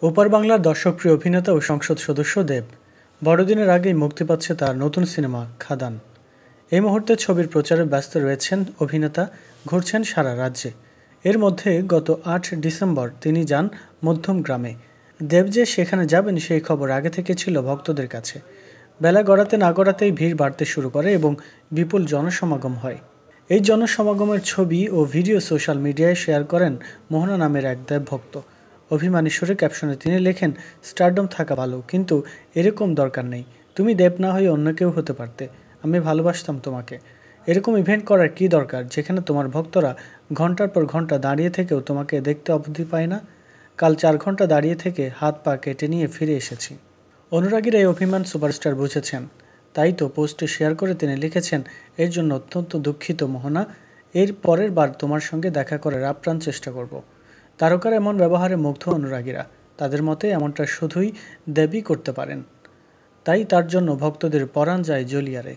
ওপার বাংলার দর্শকপ্রিয় অভিনেতা ও সংসদ সদস্য দেব বড়দিনের আগেই মুক্তি পাচ্ছে তার নতুন সিনেমা খাদান। এই মুহূর্তে ছবির প্রচারে ব্যস্ত রয়েছেন অভিনেতা, ঘুরছেন সারা রাজ্যে। এর মধ্যে গত ৮ ডিসেম্বর তিনি যান মধ্যম গ্রামে। দেব যে সেখানে যাবেন সেই খবর আগে থেকে ছিল ভক্তদের কাছে। বেলা গড়াতে না গড়াতেই ভিড় বাড়তে শুরু করে এবং বিপুল জনসমাগম হয়। এই জনসমাগমের ছবি ও ভিডিও সোশ্যাল মিডিয়ায় শেয়ার করেন মোহনা নামের এক দেব ভক্ত। অভিমানী সুরে ক্যাপশনে তিনি লেখেন, স্টারডম থাকা ভালো, কিন্তু এরকম দরকার নেই। তুমি দেব না হয়ে অন্য কেউ হতে পারতে। আমি ভালোবাসতাম তোমাকে। এরকম ইভেন্ট করার কি দরকার যেখানে তোমার ভক্তরা ঘন্টার পর ঘন্টা দাঁড়িয়ে থেকেও তোমাকে দেখতে অবধি পায় না? কাল 4 ঘন্টা দাঁড়িয়ে থেকে হাত পা কেটে নিয়ে ফিরে এসেছি। অনুরাগীরা এই অভিমান সুপারস্টার বুঝেছেন। তাই তো পোস্টে শেয়ার করে তিনি লিখেছেন, এর জন্য অত্যন্ত দুঃখিত মোহনা। এর পরের বার তোমার সঙ্গে দেখা করার আপ্রাণ চেষ্টা করব। তারকার এমন ব্যবহারে মুগ্ধ অনুরাগীরা। তাদের মতে এমনটা শুধুই দেবই করতে পারেন। তাই তার জন্য ভক্তদের পরাণ যায় জলিয়ারে।